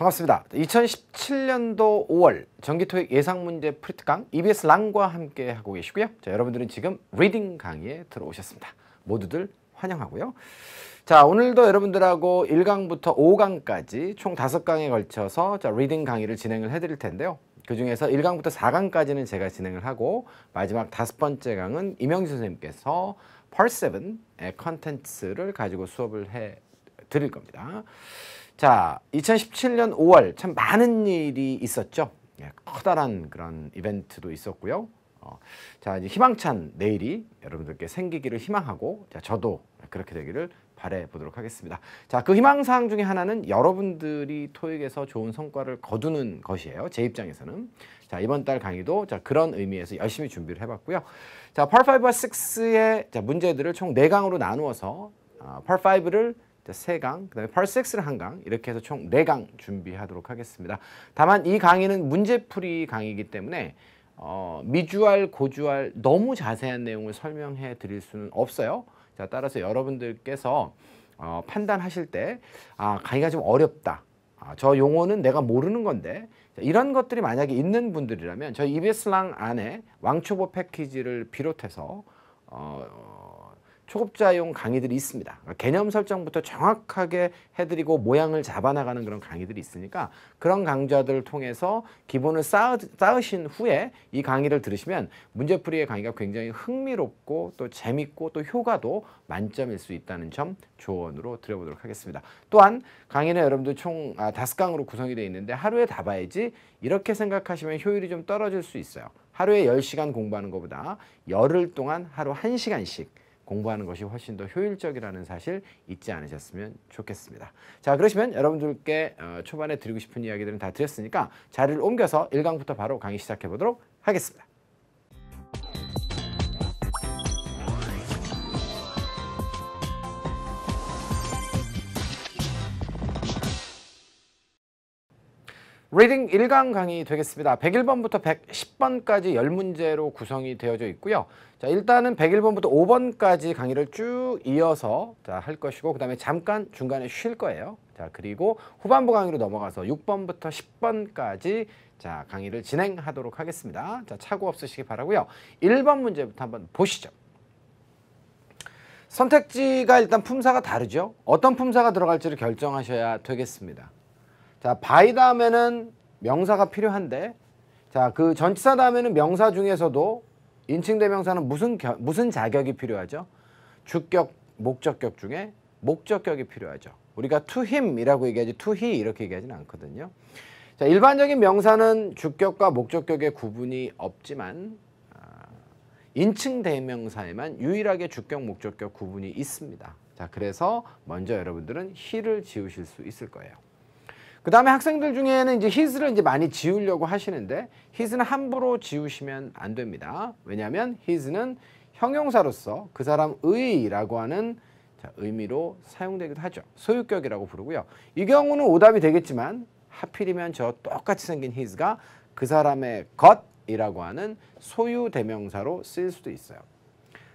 반갑습니다. 2017년도 5월 정기토익 예상문제 프리트강 EBS 랑과 함께 하고 계시고요. 자, 여러분들은 지금 리딩 강의에 들어오셨습니다. 모두들 환영하고요. 자, 오늘도 여러분들하고 1강부터 5강까지 총 5강에 걸쳐서 리딩 강의를 진행을 해드릴 텐데요. 그 중에서 1강부터 4강까지는 제가 진행을 하고 마지막 5번째 강은 이명진 선생님께서 Part 7의 컨텐츠를 가지고 수업을 해 드릴 겁니다. 자, 2017년 5월 참 많은 일이 있었죠. 커다란 그런 이벤트도 있었고요. 자, 이제 희망찬 내일이 여러분들께 생기기를 희망하고, 자, 저도 그렇게 되기를 바래 보도록 하겠습니다. 자, 그 희망사항 중에 하나는 여러분들이 토익에서 좋은 성과를 거두는 것이에요. 제 입장에서는. 자, 이번 달 강의도 자, 그런 의미에서 열심히 준비를 해봤고요. 자, Part 5와 6의 문제들을 총 4강으로 나누어서 Part 5를 3강, 그 다음에 Part 6를 1강, 이렇게 해서 총 4강 준비하도록 하겠습니다. 다만 이 강의는 문제풀이 강의이기 때문에 미주알, 고주알 너무 자세한 내용을 설명해 드릴 수는 없어요. 자, 따라서 여러분들께서 판단하실 때 강의가 좀 어렵다, 저 용어는 내가 모르는 건데, 자, 이런 것들이 만약에 있는 분들이라면 저희 EBS 랑 안에 왕초보 패키지를 비롯해서 초급자용 강의들이 있습니다. 개념 설정부터 정확하게 해드리고 모양을 잡아나가는 그런 강의들이 있으니까 그런 강좌들을 통해서 기본을 쌓으신 후에 이 강의를 들으시면 문제풀이의 강의가 굉장히 흥미롭고 또 재밌고 또 효과도 만점일 수 있다는 점 조언으로 드려보도록 하겠습니다. 또한 강의는 여러분들 총 5강으로 구성이 되어 있는데 하루에 다 봐야지 이렇게 생각하시면 효율이 좀 떨어질 수 있어요. 하루에 10시간 공부하는 것보다 열흘 동안 하루 1시간씩 공부하는 것이 훨씬 더 효율적이라는 사실 잊지 않으셨으면 좋겠습니다. 자, 그러시면 여러분들께 초반에 드리고 싶은 이야기들은 다 드렸으니까 자리를 옮겨서 1강부터 바로 강의 시작해 보도록 하겠습니다. 리딩 1강 강의 되겠습니다. 101번부터 110번까지 10문제로 구성이 되어져 있고요. 자, 일단은 101번부터 5번까지 강의를 쭉 이어서 할 것이고, 그 다음에 잠깐 중간에 쉴 거예요. 자, 그리고 후반부 강의로 넘어가서 6번부터 10번까지 자, 강의를 진행하도록 하겠습니다. 자, 착오 없으시기 바라고요. 1번 문제부터 한번 보시죠. 선택지가 일단 품사가 다르죠. 어떤 품사가 들어갈지를 결정하셔야 되겠습니다. 자, by 다음에는 명사가 필요한데, 자, 그 전치사 다음에는 명사 중에서도 인칭대명사는 무슨 자격이 필요하죠? 주격, 목적격 중에 목적격이 필요하죠. 우리가 to him 이라고 얘기하지 to he 이렇게 얘기하지는 않거든요. 자, 일반적인 명사는 주격과 목적격의 구분이 없지만 인칭대명사에만 유일하게 주격, 목적격 구분이 있습니다. 자, 그래서 먼저 여러분들은 he를 지우실 수 있을 거예요. 그 다음에 학생들 중에는 이제 his를 이제 많이 지우려고 하시는데, his는 함부로 지우시면 안 됩니다. 왜냐하면 his는 형용사로서 그 사람의라고 하는 의미로 사용되기도 하죠. 소유격이라고 부르고요. 이 경우는 오답이 되겠지만 하필이면 저 똑같이 생긴 his가 그 사람의 것이라고 하는 소유대명사로 쓰일 수도 있어요.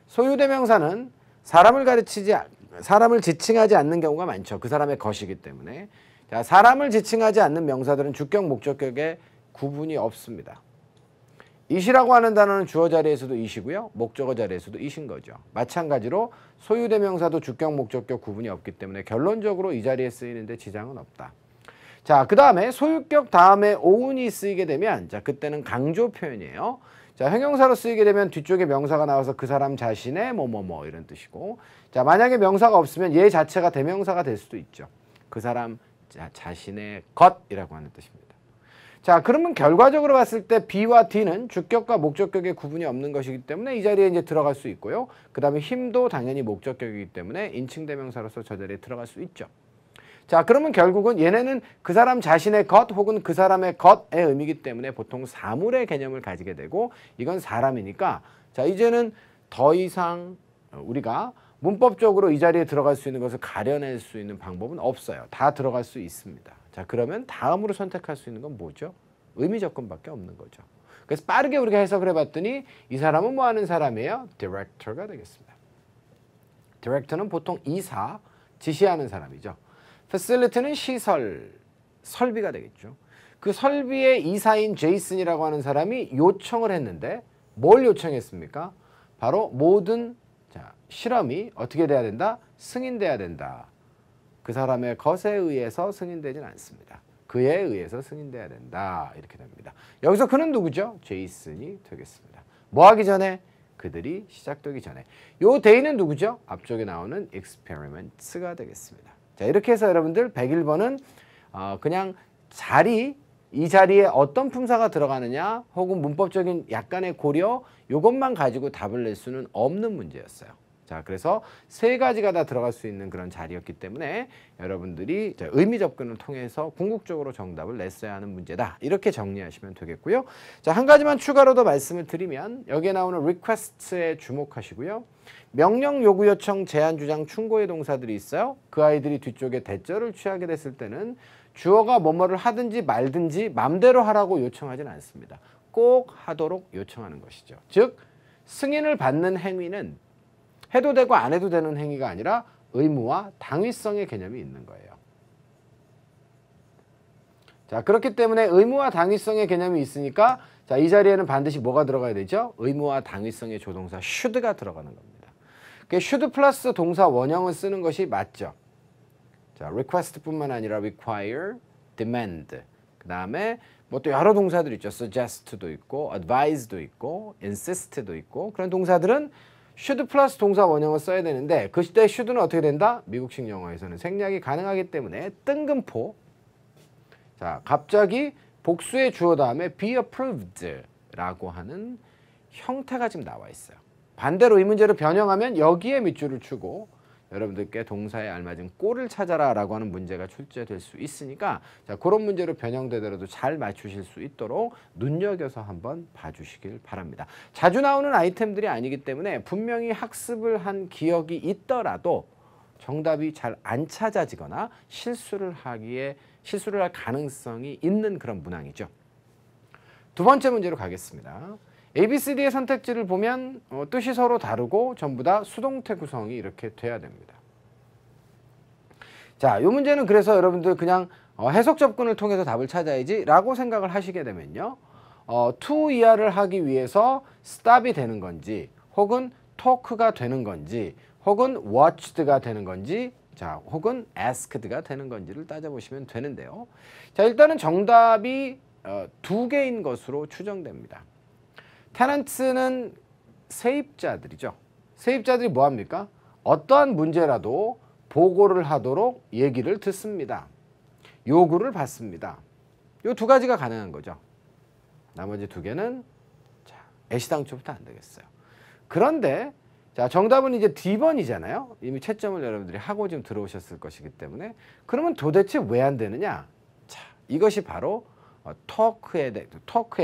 소유대명사는 사람을 지칭하지 않는 경우가 많죠. 그 사람의 것이기 때문에. 자, 사람을 지칭하지 않는 명사들은 주격, 목적격에 구분이 없습니다. it이라고 하는 단어는 주어 자리에서도 it이고요. 목적어 자리에서도 it인 거죠. 마찬가지로 소유대명사도 주격, 목적격 구분이 없기 때문에 결론적으로 이 자리에 쓰이는데 지장은 없다. 자, 그 다음에 소유격 다음에 own이 쓰이게 되면, 자, 그때는 강조 표현이에요. 자, 형용사로 쓰이게 되면 뒤쪽에 명사가 나와서 그 사람 자신의 뭐뭐뭐 이런 뜻이고, 자, 만약에 명사가 없으면 얘 자체가 대명사가 될 수도 있죠. 그 사람 자신의 것이라고 하는 뜻입니다. 자, 그러면 결과적으로 봤을 때 B와 D는 주격과 목적격의 구분이 없는 것이기 때문에 이 자리에 이제 들어갈 수 있고요. 그 다음에 힘도 당연히 목적격이기 때문에 인칭대명사로서 저 자리에 들어갈 수 있죠. 자, 그러면 결국은 얘네는 그 사람 자신의 것 혹은 그 사람의 것의 의미이기 때문에 보통 사물의 개념을 가지게 되고, 이건 사람이니까, 자, 이제는 더 이상 우리가 문법적으로 이 자리에 들어갈 수 있는 것을 가려낼 수 있는 방법은 없어요. 다 들어갈 수 있습니다. 자, 그러면 다음으로 선택할 수 있는 건 뭐죠? 의미 접근밖에 없는 거죠. 그래서 빠르게 우리가 해석을 해봤더니 이 사람은 뭐 하는 사람이에요? 디렉터가 되겠습니다. 디렉터는 보통 이사, 지시하는 사람이죠. facility는 시설, 설비가 되겠죠. 그 설비의 이사인 제이슨이라고 하는 사람이 요청을 했는데 뭘 요청했습니까? 바로 모든 실험이 어떻게 돼야 된다? 승인돼야 된다. 그 사람의 것에 의해서 승인되진 않습니다. 그에 의해서 승인돼야 된다. 이렇게 됩니다. 여기서 그는 누구죠? 제이슨이 되겠습니다. 뭐 하기 전에? 그들이 시작되기 전에. 요 데이는 누구죠? 앞쪽에 나오는 experiments가 되겠습니다. 자, 이렇게 해서 여러분들 101번은 그냥 이 자리에 어떤 품사가 들어가느냐 혹은 문법적인 약간의 고려 이것만 가지고 답을 낼 수는 없는 문제였어요. 자, 그래서 세 가지가 다 들어갈 수 있는 그런 자리였기 때문에 여러분들이 의미 접근을 통해서 궁극적으로 정답을 냈어야 하는 문제다. 이렇게 정리하시면 되겠고요. 자, 한 가지만 추가로 더 말씀을 드리면 여기에 나오는 request에 주목하시고요. 명령, 요구, 요청, 제한, 주장, 충고의 동사들이 있어요. 그 아이들이 뒤쪽에 대절을 취하게 됐을 때는 주어가 뭐뭐를 하든지 말든지 맘대로 하라고 요청하진 않습니다. 꼭 하도록 요청하는 것이죠. 즉 승인을 받는 행위는 해도 되고 안 해도 되는 행위가 아니라 의무와 당위성의 개념이 있는 거예요. 자, 그렇기 때문에 의무와 당위성의 개념이 있으니까 자, 이 자리에는 반드시 뭐가 들어가야 되죠? 의무와 당위성의 조동사 should가 들어가는 겁니다. should 플러스 동사 원형을 쓰는 것이 맞죠. 자, request뿐만 아니라 require, demand, 그 다음에 뭐 또 여러 동사들 있죠. suggest도 있고, advise도 있고, insist도 있고 그런 동사들은 should 플러스 동사 원형을 써야 되는데 그 시대 should는 어떻게 된다? 미국식 영어에서는 생략이 가능하기 때문에 뜬금포 자, 갑자기 복수의 주어 다음에 be approved 라고 하는 형태가 지금 나와 있어요. 반대로 이 문제를 변형하면 여기에 밑줄을 추고 여러분들께 동사에 알맞은 꼴을 찾아라 라고 하는 문제가 출제될 수 있으니까 자, 그런 문제로 변형되더라도 잘 맞추실 수 있도록 눈여겨서 한번 봐주시길 바랍니다. 자주 나오는 아이템들이 아니기 때문에 분명히 학습을 한 기억이 있더라도 정답이 잘 안 찾아지거나 실수를 할 가능성이 있는 그런 문항이죠. 두 번째 문제로 가겠습니다. A, B, C, D의 선택지를 보면 뜻이 서로 다르고 전부 다 수동태 구성이 이렇게 돼야 됩니다. 자, 이 문제는 그래서 여러분들 그냥 해석 접근을 통해서 답을 찾아야지 라고 생각을 하시게 되면요. to 이하를 하기 위해서 stop이 되는 건지 혹은 talk가 되는 건지 혹은 watched가 되는 건지 자, 혹은 asked가 되는 건지를 따져보시면 되는데요. 자, 일단은 정답이 두 개인 것으로 추정됩니다. 테넌트는 세입자들이죠. 세입자들이 뭐합니까? 어떠한 문제라도 보고를 하도록 얘기를 듣습니다. 요구를 받습니다. 요 두 가지가 가능한 거죠. 나머지 두 개는 자, 애시당초부터 안 되겠어요. 그런데 자, 정답은 이제 D번이잖아요. 이미 채점을 여러분들이 하고 지금 들어오셨을 것이기 때문에 그러면 도대체 왜 안 되느냐? 자, 이것이 바로 토크에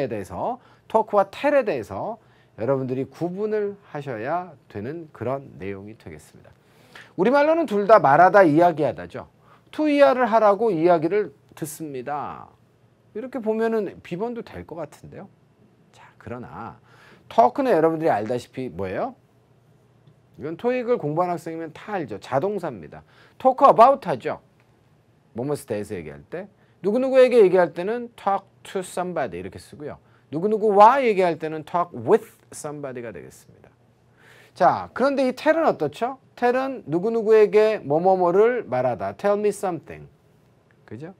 대해서 토크와 텔에 대해서 여러분들이 구분을 하셔야 되는 그런 내용이 되겠습니다. 우리말로는 둘 다 말하다 이야기하다죠. to 이하를 하라고 이야기를 듣습니다. 이렇게 보면은 B번도 될 것 같은데요. 자, 그러나 토크는 여러분들이 알다시피 뭐예요? 이건 토익을 공부하는 학생이면 다 알죠. 자동사입니다. talk about 하죠. 뭐뭐에 대해서 얘기할 때 누구누구에게 얘기할 때는 talk to somebody 이렇게 쓰고요. 누구누구와 얘기할 때는 talk with somebody가 되겠습니다. 자, 그런데 이 tell은 어떻죠? tell은 누구누구에게 뭐뭐뭐를 말하다. tell me something. 그죠?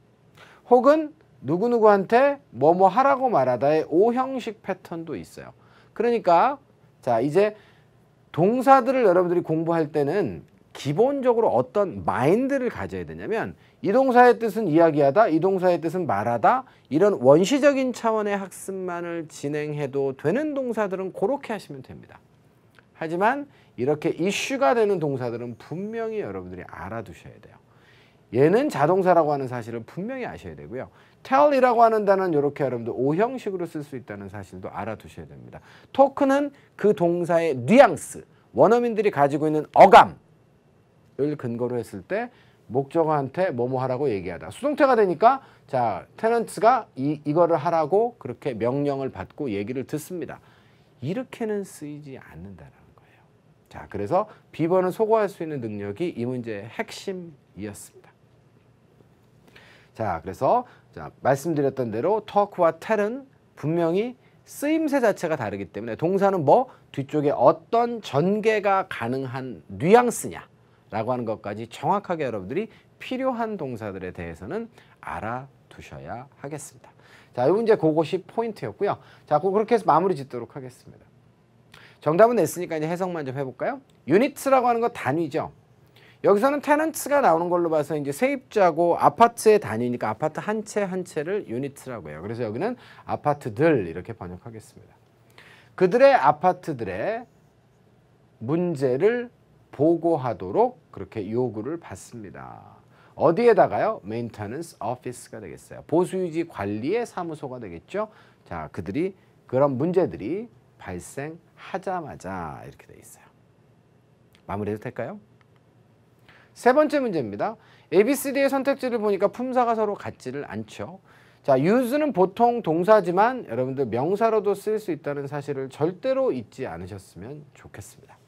혹은 누구누구한테 뭐뭐 하라고 말하다의 오형식 패턴도 있어요. 그러니까 자, 이제 동사들을 여러분들이 공부할 때는 기본적으로 어떤 마인드를 가져야 되냐면 이 동사의 뜻은 이야기하다, 이 동사의 뜻은 말하다 이런 원시적인 차원의 학습만을 진행해도 되는 동사들은 그렇게 하시면 됩니다. 하지만 이렇게 이슈가 되는 동사들은 분명히 여러분들이 알아두셔야 돼요. 얘는 자동사라고 하는 사실을 분명히 아셔야 되고요. tell이라고 하는 단어는 이렇게 여러분들 오형식으로 쓸 수 있다는 사실도 알아두셔야 됩니다. 토크는 그 동사의 뉘앙스, 원어민들이 가지고 있는 어감을 근거로 했을 때 목적어한테 뭐뭐 하라고 얘기하다. 수동태가 되니까 자, 테넌트가 이거를 하라고 그렇게 명령을 받고 얘기를 듣습니다. 이렇게는 쓰이지 않는다는 거예요. 자, 그래서 B번은 소거할 수 있는 능력이 이 문제의 핵심이었습니다. 자, 그래서 말씀드렸던 대로 talk와 tell은 분명히 쓰임새 자체가 다르기 때문에 동사는 뭐 뒤쪽에 어떤 전개가 가능한 뉘앙스냐라고 하는 것까지 정확하게 여러분들이 필요한 동사들에 대해서는 알아두셔야 하겠습니다. 자, 이 문제 그것이 포인트였고요. 자, 그렇게 해서 마무리 짓도록 하겠습니다. 정답은 냈으니까 이제 해석만 좀 해볼까요? 유니트라고 하는 거 단위죠. 여기서는 테넌트가 나오는 걸로 봐서 이제 세입자고 아파트의 단위니까 아파트 한 채 한 채를 유니트라고 해요. 그래서 여기는 아파트들 이렇게 번역하겠습니다. 그들의 아파트들의 문제를 보고하도록 그렇게 요구를 받습니다. 어디에다가요? Maintenance Office가 되겠어요. 보수유지 관리의 사무소가 되겠죠. 자, 그들이 그런 문제들이 발생하자마자 이렇게 돼 있어요. 마무리해도 될까요? 세 번째 문제입니다. ABCD의 선택지를 보니까 품사가 서로 같지를 않죠. 자, use는 보통 동사지만 여러분들 명사로도 쓸 수 있다는 사실을 절대로 잊지 않으셨으면 좋겠습니다.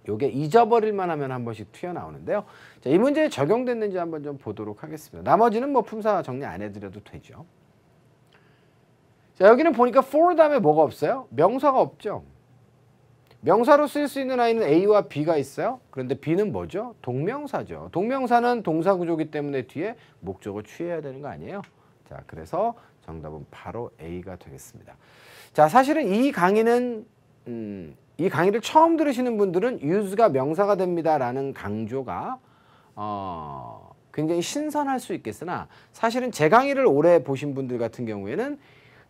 요게 잊어버릴만 하면 한 번씩 튀어나오는데요. 자, 이 문제에 적용됐는지 한번 좀 보도록 하겠습니다. 나머지는 뭐 품사 정리 안 해드려도 되죠. 자, 여기는 보니까 for 다음에 뭐가 없어요? 명사가 없죠. 명사로 쓸 수 있는 아이는 A와 B가 있어요. 그런데 B는 뭐죠? 동명사죠. 동명사는 동사 구조이기 때문에 뒤에 목적을 취해야 되는 거 아니에요? 자, 그래서 정답은 바로 A가 되겠습니다. 자, 사실은 이 강의는 이 강의를 처음 들으시는 분들은 use가 명사가 됩니다라는 강조가 굉장히 신선할 수 있겠으나 사실은 제 강의를 오래 보신 분들 같은 경우에는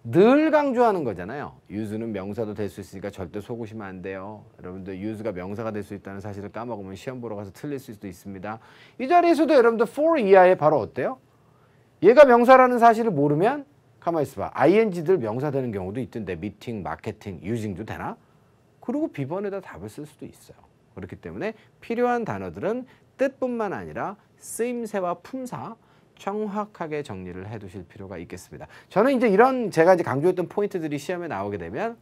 늘 강조하는 거잖아요. use는 명사도 될 수 있으니까 절대 속으시면 안 돼요. 여러분들 use가 명사가 될 수 있다는 사실을 까먹으면 시험 보러 가서 틀릴 수도 있습니다. 이 자리에서도 여러분들 for 이하에 바로 어때요? 얘가 명사라는 사실을 모르면 가만히 있어봐. ing들 명사 되는 경우도 있던데 미팅, 마케팅, using도 되나? 그리고 B번에다 답을 쓸 수도 있어요. 그렇기 때문에 필요한 단어들은 뜻뿐만 아니라 쓰임새와 품사 정확하게 정리를 해 두실 필요가 있겠습니다. 저는 이제 이런 제가 이제 강조했던 포인트들이 시험에 나오게 되면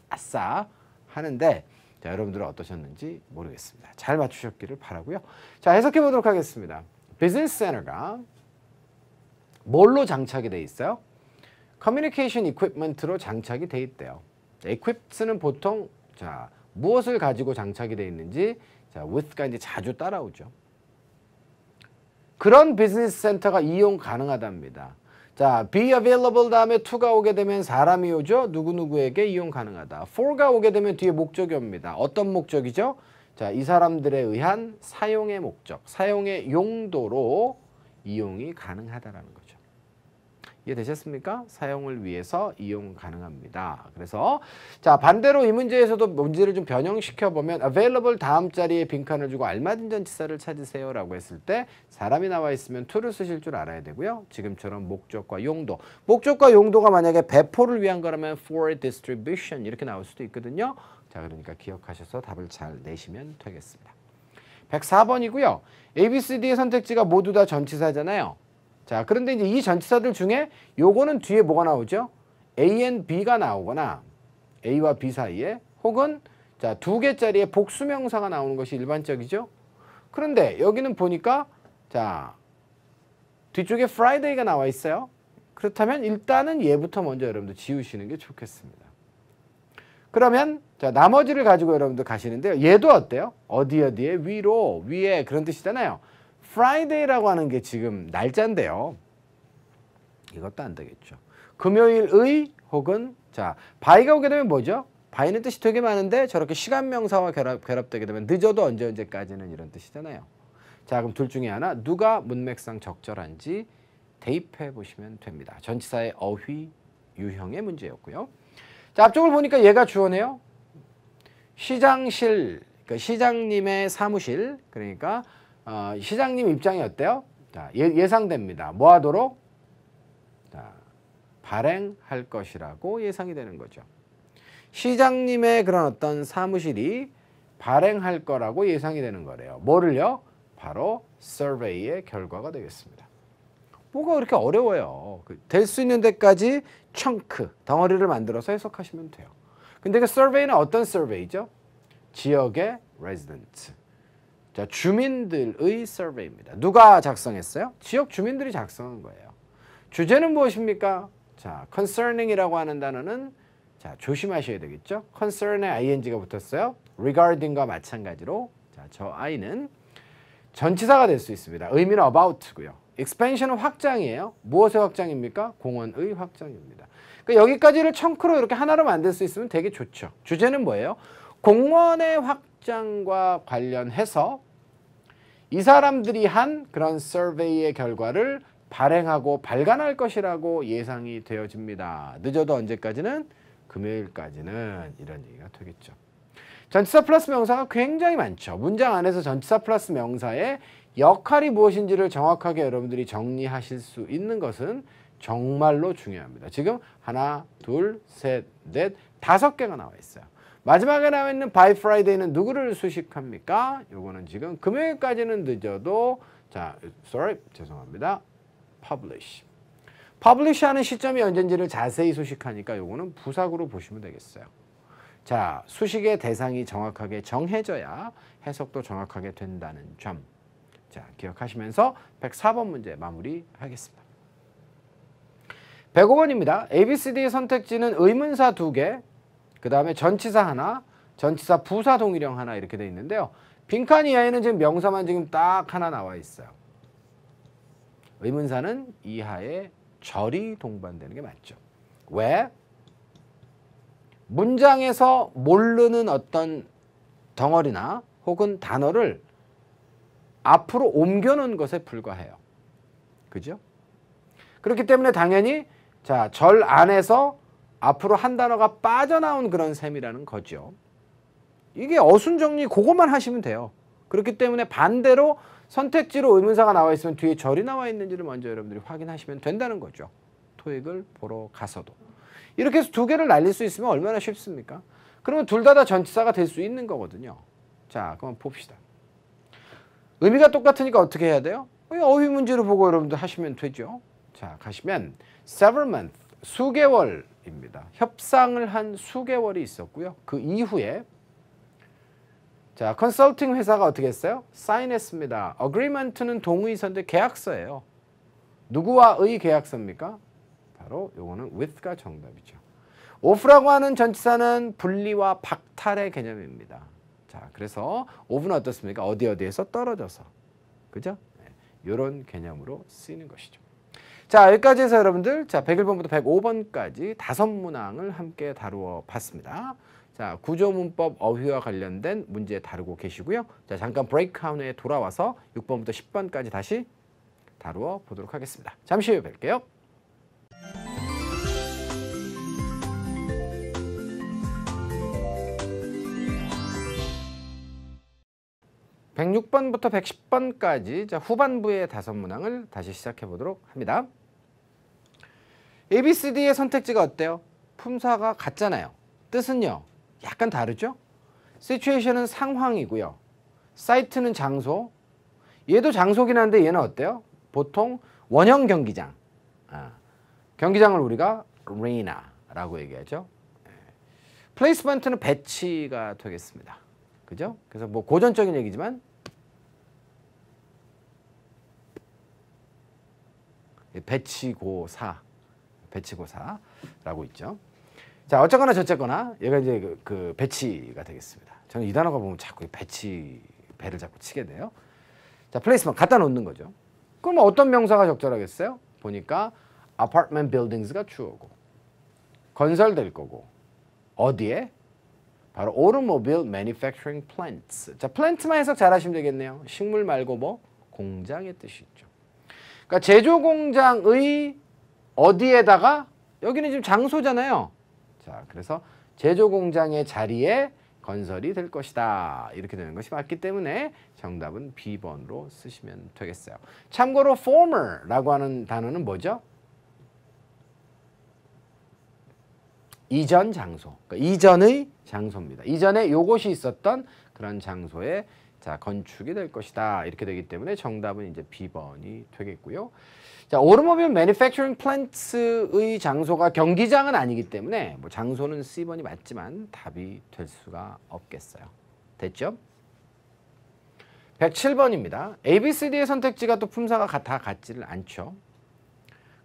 아싸 하는데 자, 여러분들은 어떠셨는지 모르겠습니다. 잘 맞추셨기를 바라고요. 자, 해석해 보도록 하겠습니다. 비즈니스 센터가 뭘로 장착이 돼 있어요? 커뮤니케이션 이퀴프먼트로 장착이 돼 있대요. equips는 보통 자, 무엇을 가지고 장착이 돼 있는지 자, with가 이제 자주 따라오죠. 그런 비즈니스 센터가 이용 가능하답니다. 자, be available 다음에 to가 오게 되면 사람이 오죠. 누구누구에게 이용 가능하다. for가 오게 되면 뒤에 목적이 옵니다. 어떤 목적이죠? 자, 이 사람들에 의한 사용의 목적, 사용의 용도로 이용이 가능하다라는 거죠. 이해되셨습니까? 사용을 위해서 이용 가능합니다. 그래서 자, 반대로 이 문제에서도 문제를 좀 변형시켜 보면 available 다음 자리에 빈칸을 주고 알맞은 전치사를 찾으세요 라고 했을 때 사람이 나와 있으면 to를 쓰실 줄 알아야 되고요. 지금처럼 목적과 용도, 목적과 용도가 만약에 배포를 위한 거라면 for distribution 이렇게 나올 수도 있거든요. 자, 그러니까 기억하셔서 답을 잘 내시면 되겠습니다. 104번이고요. ABCD의 선택지가 모두 다 전치사잖아요. 자, 그런데 이제 이 전치사들 중에 요거는 뒤에 뭐가 나오죠? A and B가 나오거나 A와 B 사이에 혹은 자, 두 개짜리의 복수명사가 나오는 것이 일반적이죠. 그런데 여기는 보니까 자, 뒤쪽에 Friday가 나와 있어요. 그렇다면 일단은 얘부터 먼저 여러분들 지우시는 게 좋겠습니다. 그러면 자, 나머지를 가지고 여러분들 가시는데요. 얘도 어때요? 어디에 위로, 위에 그런 뜻이잖아요. Friday라고 하는 게 지금 날짜인데요. 이것도 안 되겠죠. 금요일의 혹은 자, by가 오게 되면 뭐죠? by는 뜻이 되게 많은데 저렇게 시간 명사와 결합되게 되면 늦어도 언제까지는 이런 뜻이잖아요. 자, 그럼 둘 중에 하나 누가 문맥상 적절한지 대입해 보시면 됩니다. 전치사의 어휘 유형의 문제였고요. 자, 앞쪽을 보니까 얘가 주어네요. 시장실, 그러니까 시장님의 사무실, 그러니까 시장님 입장이 어때요? 자, 예상됩니다. 뭐 하도록? 자, 발행할 것이라고 예상이 되는 거죠. 시장님의 그런 어떤 사무실이 발행할 거라고 예상이 되는 거래요. 뭐를요? 바로 서베이의 결과가 되겠습니다. 뭐가 그렇게 어려워요. 될 수 있는 데까지 청크, 덩어리를 만들어서 해석하시면 돼요. 근데 그 서베이는 어떤 서베이죠? 지역의 레지던트, 자, 주민들의 서베이입니다. 누가 작성했어요? 지역 주민들이 작성한 거예요. 주제는 무엇입니까? 자, concerning이라고 하는 단어는 자, 조심하셔야 되겠죠? concern에 ing가 붙었어요. regarding과 마찬가지로 자, 저 i는 전치사가 될 수 있습니다. 의미는 about고요. expansion은 확장이에요. 무엇의 확장입니까? 공원의 확장입니다. 그러니까 여기까지를 청크로 이렇게 하나로 만들 수 있으면 되게 좋죠. 주제는 뭐예요? 공원의 확장과 관련해서 이 사람들이 한 그런 서베이의 결과를 발행하고 발간할 것이라고 예상이 되어집니다. 늦어도 언제까지는? 금요일까지는 이런 얘기가 되겠죠. 전치사 플러스 명사가 굉장히 많죠. 문장 안에서 전치사 플러스 명사의 역할이 무엇인지를 정확하게 여러분들이 정리하실 수 있는 것은 정말로 중요합니다. 지금 하나, 둘, 셋, 넷, 5개가 나와 있어요. 마지막에 나와 있는 by Friday는 누구를 수식합니까? 요거는 지금 금요일까지는 늦어도 자, 죄송합니다. publish. publish 하는 시점이 언젠지를 자세히 수식하니까 요거는 부사구로 보시면 되겠어요. 자, 수식의 대상이 정확하게 정해져야 해석도 정확하게 된다는 점. 자, 기억하시면서 104번 문제 마무리하겠습니다. 105번입니다. ABCD의 선택지는 의문사 2개, 그 다음에 전치사 하나, 전치사 부사 동일형 하나 이렇게 돼 있는데요. 빈칸 이하에는 지금 명사만 지금 딱 하나 나와 있어요. 의문사는 이하에 절이 동반되는 게 맞죠. 왜? 문장에서 모르는 어떤 덩어리나 혹은 단어를 앞으로 옮겨놓은 것에 불과해요. 그죠? 그렇기 때문에 당연히 자, 절 안에서 앞으로 한 단어가 빠져나온 그런 셈이라는 거죠. 이게 어순정리 그것만 하시면 돼요. 그렇기 때문에 반대로 선택지로 의문사가 나와 있으면 뒤에 절이 나와 있는지를 먼저 여러분들이 확인하시면 된다는 거죠. 토익을 보러 가서도. 이렇게 해서 2개를 날릴 수 있으면 얼마나 쉽습니까? 그러면 둘 다 전치사가 될 수 있는 거거든요. 자, 그럼 봅시다. 의미가 똑같으니까 어떻게 해야 돼요? 어휘 문제를 보고 여러분들 하시면 되죠. 자, 가시면 several month, 수개월입니다. 협상을 한 수개월이 있었고요. 그 이후에 자, 컨설팅 회사가 어떻게 했어요? 사인했습니다. agreement는 동의서인데 계약서예요. 누구와의 계약서입니까? 바로 요거는 with가 정답이죠. off라고 하는 전치사는 분리와 박탈의 개념입니다. 자, 그래서 off는 어떻습니까? 어디에서 떨어져서. 그죠? 이런 개념으로 쓰이는 것이죠. 자, 여기까지 해서 여러분들 자, 101번부터 105번까지 5문항을 함께 다루어 봤습니다. 자, 구조문법 어휘와 관련된 문제 다루고 계시고요. 자, 잠깐 브레이크 후에 돌아와서 6번부터 10번까지 다시 다루어 보도록 하겠습니다. 잠시 후에 뵐게요. (106번부터) (110번까지) 자, 후반부의 5문항을 다시 시작해 보도록 합니다. ABCD의 선택지가 어때요? 품사가 같잖아요. 뜻은요? 약간 다르죠? situation은 상황이고요. site는 장소. 얘도 장소긴 한데 얘는 어때요? 보통 원형 경기장. 경기장을 우리가 arena라고 얘기하죠. placement는 배치가 되겠습니다. 그죠? 그래서 뭐 고전적인 얘기지만 배치고사라고 있죠. 자, 어쨌거나 저쨌거나 얘가 이제 그 배치가 되겠습니다. 저는 이 단어가 보면 자꾸 배를 자꾸 치게 돼요. 자, 플레이스만 갖다 놓는 거죠. 그럼 어떤 명사가 적절하겠어요? 보니까 apartment buildings가 주어고 건설될 거고 어디에? 바로 automobile manufacturing plants. 자, plant만 해석 잘 하시면 되겠네요. 식물 말고 뭐? 공장의 뜻이 있죠. 그러니까 제조 공장의 어디에다가 여기는 지금 장소잖아요. 자, 그래서 제조 공장의 자리에 건설이 될 것이다. 이렇게 되는 것이 맞기 때문에 정답은 B번으로 쓰시면 되겠어요. 참고로 former라고 하는 단어는 뭐죠? 이전 장소. 그러니까 이전의 장소입니다. 이전에 요것이 있었던 그런 장소에 자, 건축이 될 것이다. 이렇게 되기 때문에 정답은 이제 B번이 되겠고요. 자, 오토모빌 매니팩처링 플랜트의 장소가 경기장은 아니기 때문에 뭐 장소는 C번이 맞지만 답이 될 수가 없겠어요. 됐죠? 107번입니다. ABCD의 선택지가 또 품사가 다 같지를 않죠.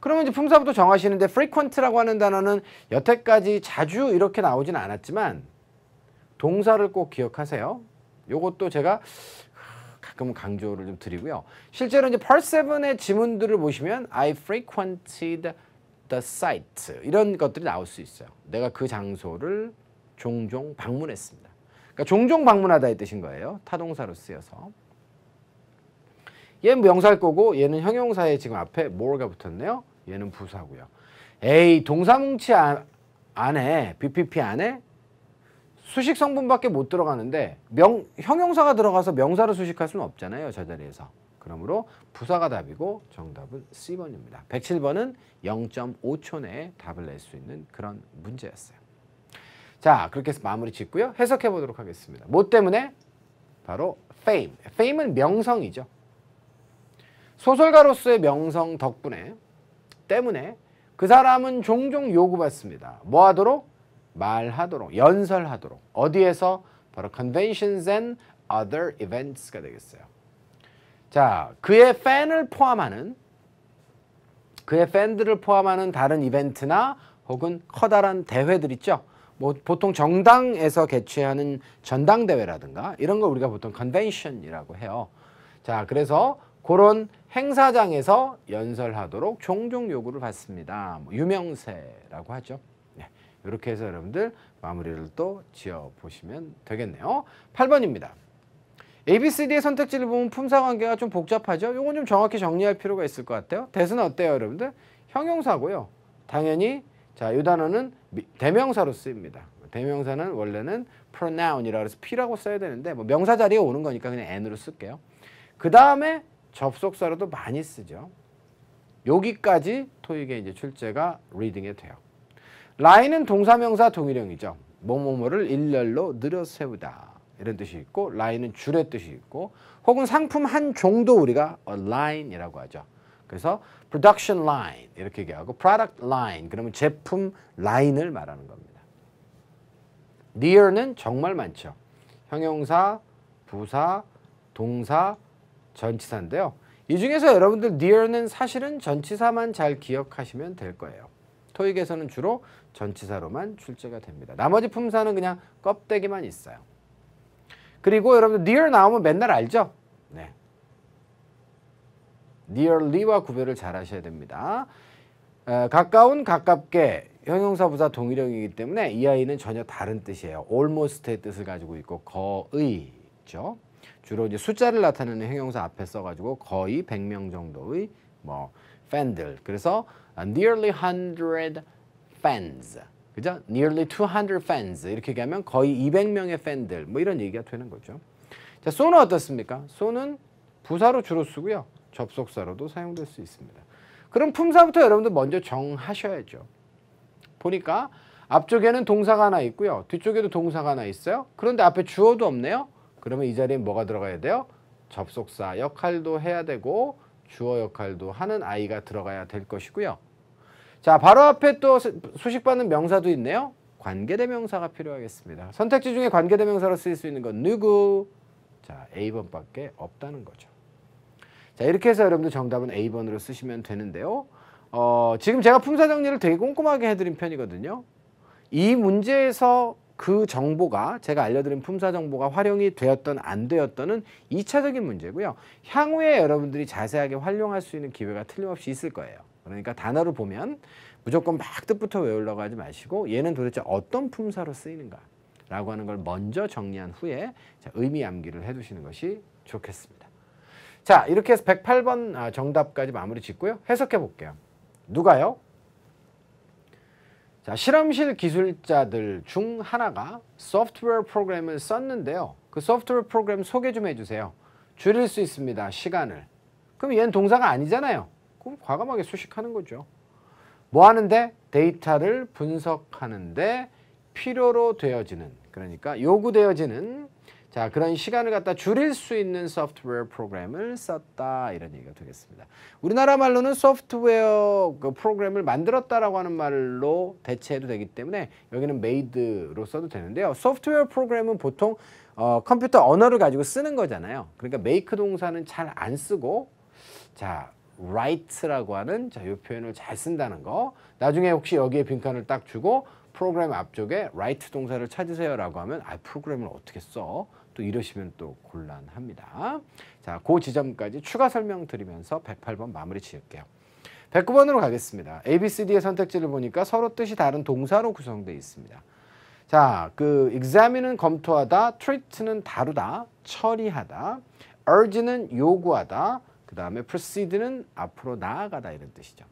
그러면 이제 품사부터 정하시는데 frequent라고 하는 단어는 여태까지 자주 이렇게 나오진 않았지만 동사를 꼭 기억하세요. 요것도 제가 가끔 강조를 좀 드리고요. 실제로 이제 Part 7의 지문들을 보시면 I frequented the site 이런 것들이 나올 수 있어요. 내가 그 장소를 종종 방문했습니다. 그러니까 종종 방문하다의 뜻인 거예요. 타동사로 쓰여서. 얘는 명사일 거고 얘는 형용사에 지금 앞에 more가 붙었네요. 얘는 부사고요. 에이 동사뭉치 안에 BPP 안에 수식 성분밖에 못 들어가는데 형용사가 들어가서 명사를 수식할 수는 없잖아요. 저 자리에서. 그러므로 부사가 답이고 정답은 C번입니다. 107번은 0.5초 내에 답을 낼 수 있는 그런 문제였어요. 자, 그렇게 해서 마무리 짓고요. 해석해 보도록 하겠습니다. 뭐 때문에? 바로 fame. fame은 명성이죠. 소설가로서의 명성 때문에 그 사람은 종종 요구받습니다. 뭐 하도록? 말하도록, 연설하도록. 어디에서? 바로 conventions and other events가 되겠어요. 자, 그의 팬들을 포함하는 다른 이벤트나 혹은 커다란 대회들 있죠. 뭐 보통 정당에서 개최하는 전당대회라든가 이런 걸 우리가 보통 convention이라고 해요. 자, 그래서 그런 행사장에서 연설하도록 종종 요구를 받습니다. 뭐 유명세라고 하죠. 네, 이렇게 해서 여러분들 마무리를 또 지어보시면 되겠네요. 8번입니다. ABCD의 선택지를 보면 품사 관계가 좀 복잡하죠. 이건 좀 정확히 정리할 필요가 있을 것 같아요. 대수는 어때요, 여러분들? 형용사고요. 당연히 자, 이 단어는 대명사로 쓰입니다. 대명사는 원래는 pronoun이라고 해서 P라고 써야 되는데 뭐 명사 자리에 오는 거니까 그냥 N으로 쓸게요. 그 다음에 접속사로도 많이 쓰죠. 여기까지 토익에 이제 출제가 리딩에 돼요. line은 동사명사 동일형이죠. 뭐뭐뭐를 일렬로 늘어 세우다 이런 뜻이 있고 line은 줄의 뜻이 있고 혹은 상품 한 종도 우리가 a line이라고 하죠. 그래서 production line 이렇게 얘기하고 product line 그러면 제품 라인을 말하는 겁니다. near는 정말 많죠. 형용사, 부사, 동사, 전치사인데요. 이 중에서 여러분들 near는 사실은 전치사만 잘 기억하시면 될 거예요. 토익에서는 주로 전치사로만 출제가 됩니다. 나머지 품사는 그냥 껍데기만 있어요. 그리고 여러분들 near 나오면 맨날 알죠? 네. nearly와 구별을 잘 하셔야 됩니다. 가까운, 가깝게 형용사, 부사 동일형이기 때문에 이 아이는 전혀 다른 뜻이에요. almost의 뜻을 가지고 있고 거의죠. 주로 이제 숫자를 나타내는 형용사 앞에 써가지고 거의 100명 정도의 뭐 팬들. 그래서 nearly 100 fans, 그죠? nearly 200 fans 이렇게 얘기하면 거의 200명의 팬들 뭐 이런 얘기가 되는 거죠. 자, so는 어떻습니까? so는 부사로 주로 쓰고요. 접속사로도 사용될 수 있습니다. 그럼 품사부터 여러분들 먼저 정하셔야죠. 보니까 앞쪽에는 동사가 하나 있고요. 뒤쪽에도 동사가 하나 있어요. 그런데 앞에 주어도 없네요. 그러면 이 자리에 뭐가 들어가야 돼요? 접속사 역할도 해야 되고 주어 역할도 하는 아이가 들어가야 될 것이고요. 자, 바로 앞에 또 수식받는 명사도 있네요. 관계대명사가 필요하겠습니다. 선택지 중에 관계대명사로 쓰일 수 있는 건 누구? 자, A번밖에 없다는 거죠. 자, 이렇게 해서 여러분들 정답은 A번으로 쓰시면 되는데요. 지금 제가 품사 정리를 되게 꼼꼼하게 해드린 편이거든요. 이 문제에서 그 정보가 제가 알려드린 품사 정보가 활용이 되었던 안 되었던은 2차적인 문제고요. 향후에 여러분들이 자세하게 활용할 수 있는 기회가 틀림없이 있을 거예요. 그러니까 단어를 보면 무조건 막 뜻부터 외우려고 하지 마시고 얘는 도대체 어떤 품사로 쓰이는가 라고 하는 걸 먼저 정리한 후에 의미 암기를 해두시는 것이 좋겠습니다. 자, 이렇게 해서 108번 정답까지 마무리 짓고요. 해석해 볼게요. 누가요? 자, 실험실 기술자들 중 하나가 소프트웨어 프로그램을 썼는데요. 그 소프트웨어 프로그램 소개 좀 해주세요. 줄일 수 있습니다. 시간을. 그럼 얘는 동사가 아니잖아요. 그럼 과감하게 수식하는 거죠. 뭐 하는데? 데이터를 분석하는데 필요로 되어지는, 그러니까 요구되어지는 자, 그런 시간을 갖다 줄일 수 있는 소프트웨어 프로그램을 썼다 이런 얘기가 되겠습니다. 우리나라 말로는 소프트웨어 그 프로그램을 만들었다라고 하는 말로 대체해도 되기 때문에 여기는 made로 써도 되는데요. 소프트웨어 프로그램은 보통 컴퓨터 언어를 가지고 쓰는 거잖아요. 그러니까 make 동사는 잘 안 쓰고 자 write라고 하는 자, 이 표현을 잘 쓴다는 거. 나중에 혹시 여기에 빈칸을 딱 주고 프로그램 앞쪽에 write 동사를 찾으세요라고 하면 프로그램을 어떻게 써? 또 이러시면 또 곤란합니다. 자, 그 지점까지 추가 설명 드리면서 108번 마무리 지을게요. 109번으로 가겠습니다. A, B, C, D의 선택지를 보니까 서로 뜻이 다른 동사로 구성되어 있습니다. 자, 그 examine은 검토하다, treat는 다루다, 처리하다, urge는 요구하다, 그 다음에 proceed는 앞으로 나아가다 이런 뜻이죠.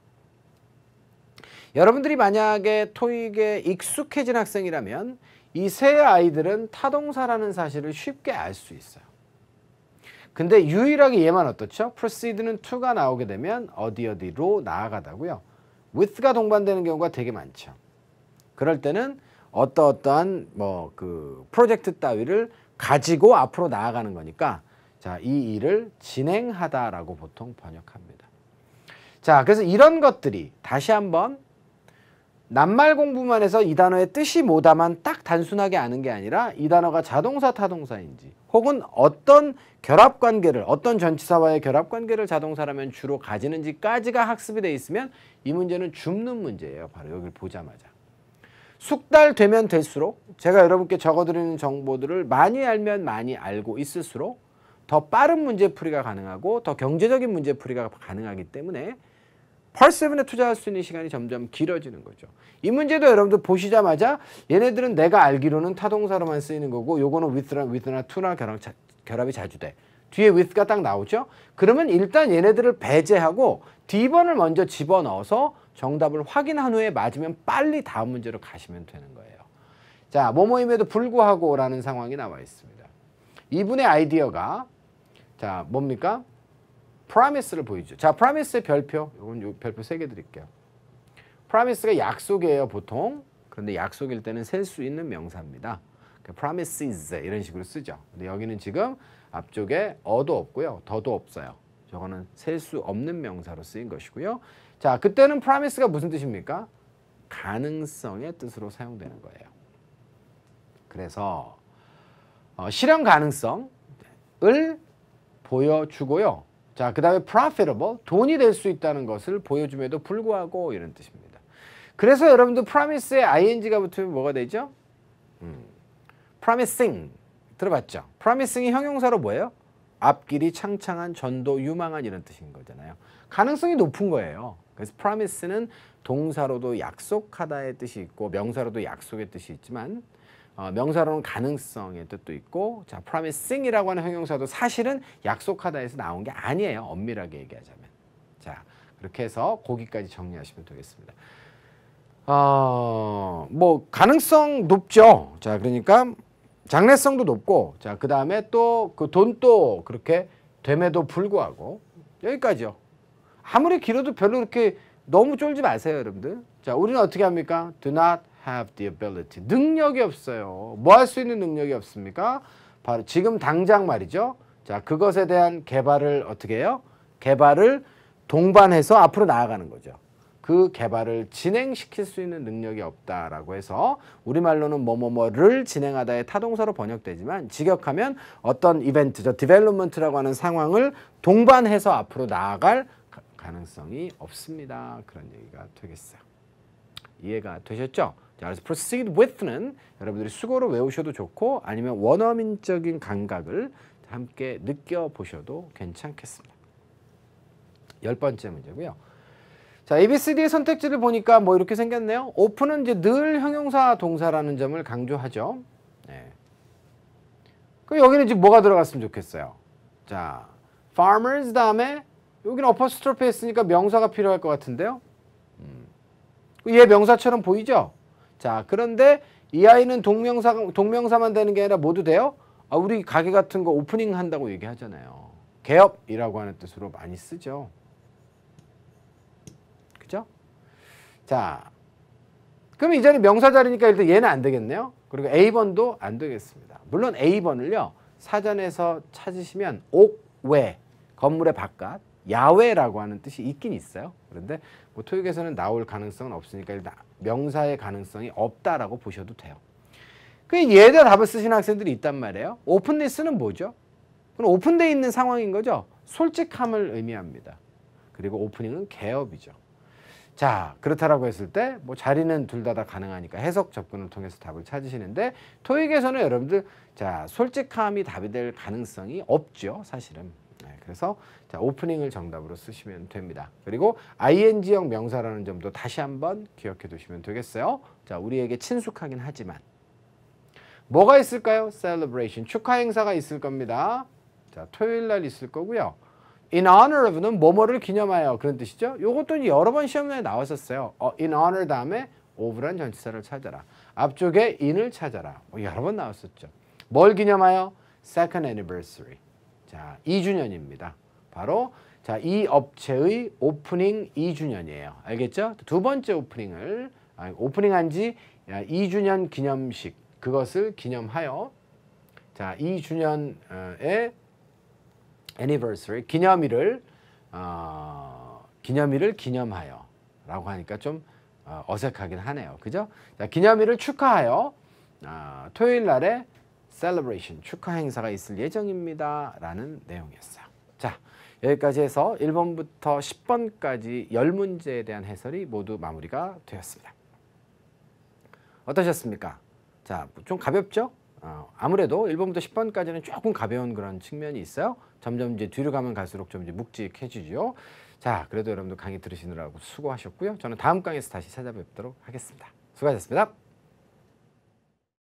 여러분들이 만약에 토익에 익숙해진 학생이라면 이 세 아이들은 타동사라는 사실을 쉽게 알 수 있어요. 근데 유일하게 얘만 어떻죠? proceed는 to가 나오게 되면 어디로 나아가다고요. with가 동반되는 경우가 되게 많죠. 그럴 때는 어떠한 뭐 그 프로젝트 따위를 가지고 앞으로 나아가는 거니까 자, 이 일을 진행하다라고 보통 번역합니다. 자, 그래서 이런 것들이 다시 한번 낱말 공부만 해서 이 단어의 뜻이 뭐다만 딱 단순하게 아는 게 아니라 이 단어가 자동사, 타동사인지 혹은 어떤 결합관계를 어떤 전치사와의 결합관계를 자동사라면 주로 가지는지까지가 학습이 돼 있으면 이 문제는 줍는 문제예요. 바로 여기를 보자마자. 숙달되면 될수록 제가 여러분께 적어드리는 정보들을 많이 알면 많이 알고 있을수록 더 빠른 문제풀이가 가능하고 더 경제적인 문제풀이가 가능하기 때문에 펄7에 투자할 수 있는 시간이 점점 길어지는 거죠. 이 문제도 여러분들 보시자마자 얘네들은 내가 알기로는 타동사로만 쓰이는 거고 요거는 with나 to나 결합이 자주 돼. 뒤에 with가 딱 나오죠. 그러면 일단 얘네들을 배제하고 D번을 먼저 집어넣어서 정답을 확인한 후에 맞으면 빨리 다음 문제로 가시면 되는 거예요. 자, 뭐뭐임에도 불구하고 라는 상황이 나와 있습니다. 이분의 아이디어가 자, 뭡니까? promise를 보이죠. 자, promise의 별표, 이건 요 별표 3개 드릴게요. promise가 약속이에요, 보통. 그런데 약속일 때는 셀 수 있는 명사입니다. promises 이런 식으로 쓰죠. 근데 여기는 지금 앞쪽에 어도 없고요, 더도 없어요. 저거는 셀 수 없는 명사로 쓰인 것이고요. 자, 그때는 promise가 무슨 뜻입니까? 가능성의 뜻으로 사용되는 거예요. 그래서 실현 가능성을 보여주고요. 자, 그 다음에 profitable, 돈이 될 수 있다는 것을 보여줌에도 불구하고 이런 뜻입니다. 그래서 여러분들 promise에 ing가 붙으면 뭐가 되죠? promising 들어봤죠? promising이 형용사로 뭐예요? 앞길이 창창한, 전도 유망한 이런 뜻인 거잖아요. 가능성이 높은 거예요. 그래서 promise는 동사로도 약속하다의 뜻이 있고 명사로도 약속의 뜻이 있지만 명사로는 가능성의 뜻도 있고 자, promising이라고 하는 형용사도 사실은 약속하다에서 나온 게 아니에요. 엄밀하게 얘기하자면. 자, 그렇게 해서 거기까지 정리하시면 되겠습니다. 뭐 가능성 높죠. 자, 그러니까 장래성도 높고 자, 그 다음에 또 그 돈도 그렇게 됨에도 불구하고 여기까지요. 아무리 길어도 별로 그렇게 너무 쫄지 마세요, 여러분들. 자, 우리는 어떻게 합니까? Do not have the ability. 능력이 없어요. 뭐 할 수 있는 능력이 없습니까? 바로 지금 당장 말이죠. 자, 그것에 대한 개발을 어떻게 해요? 개발을 동반해서 앞으로 나아가는 거죠. 그 개발을 진행시킬 수 있는 능력이 없다라고 해서 우리말로는 뭐뭐뭐를 진행하다의 타동사로 번역되지만 직역하면 어떤 이벤트죠. 디벨롭먼트라고 하는 상황을 동반해서 앞으로 나아갈 가능성이 없습니다. 그런 얘기가 되겠어요. 이해가 되셨죠? 자, 그래서 proceed with는 여러분들이 수고로 외우셔도 좋고 아니면 원어민적인 감각을 함께 느껴보셔도 괜찮겠습니다. 10번째 문제고요. 자, ABCD의 선택지를 보니까 뭐 이렇게 생겼네요. open은 이제 늘 형용사 동사라는 점을 강조하죠. 네. 그럼 여기는 지금 뭐가 들어갔으면 좋겠어요. 자, farmers 다음에 여기는 어퍼스트로피 했으니까 명사가 필요할 것 같은데요. 얘 명사처럼 보이죠? 자, 그런데 이 아이는 동명사만 되는 게 아니라 모두 돼요? 우리 가게 같은 거 오프닝 한다고 얘기하잖아요. 개업이라고 하는 뜻으로 많이 쓰죠. 그죠? 자, 그럼 이 자리 명사 자리니까 일단 얘는 안 되겠네요. 그리고 A번도 안 되겠습니다. 물론 A번을요. 사전에서 찾으시면 옥, 외, 건물의 바깥, 야외라고 하는 뜻이 있긴 있어요. 그런데 뭐 토익에서는 나올 가능성은 없으니까 일단 명사의 가능성이 없다라고 보셔도 돼요. 그 얘에다 답을 쓰시는 학생들이 있단 말이에요. 오픈니스는 뭐죠? 그건 오픈되어 있는 상황인 거죠. 솔직함을 의미합니다. 그리고 오프닝은 개업이죠. 자, 그렇다라고 했을 때 뭐 자리는 둘 다 가능하니까 해석 접근을 통해서 답을 찾으시는데 토익에서는 여러분들 자, 솔직함이 답이 될 가능성이 없죠, 사실은. 네, 그래서 자, 오프닝을 정답으로 쓰시면 됩니다. 그리고 ing형 명사라는 점도 다시 한번 기억해 두시면 되겠어요. 자, 우리에게 친숙하긴 하지만 뭐가 있을까요? celebration, 축하 행사가 있을 겁니다. 자, 토요일 날 있을 거고요. in honor of는 뭐뭐를 기념하여 그런 뜻이죠. 요것도 여러 번 시험에 나왔었어요. in honor 다음에 of란 전치사를 찾아라. 앞쪽에 in을 찾아라. 여러 번 나왔었죠. 뭘 기념하여? second anniversary. 자, 2주년입니다. 바로 자, 이 업체의 오프닝 2주년이에요. 알겠죠? 두 번째 오프닝을 오프닝한 지 2주년 기념식 그것을 기념하여 자, 2주년의 anniversary 기념일을 기념하여 라고 하니까 좀 어색하긴 하네요. 그죠? 자, 기념일을 축하하여 토요일 날에 celebration 축하 행사가 있을 예정입니다. 라는 내용이었어요. 자, 여기까지 해서 1번부터 10번까지 10문제에 대한 해설이 모두 마무리가 되었습니다. 어떠셨습니까? 자, 좀 가볍죠? 아무래도 1번부터 10번까지는 조금 가벼운 그런 측면이 있어요. 점점 이제 뒤로 가면 갈수록 좀 이제 묵직해지죠. 자, 그래도 여러분들 강의 들으시느라고 수고하셨고요. 저는 다음 강의에서 다시 찾아뵙도록 하겠습니다. 수고하셨습니다.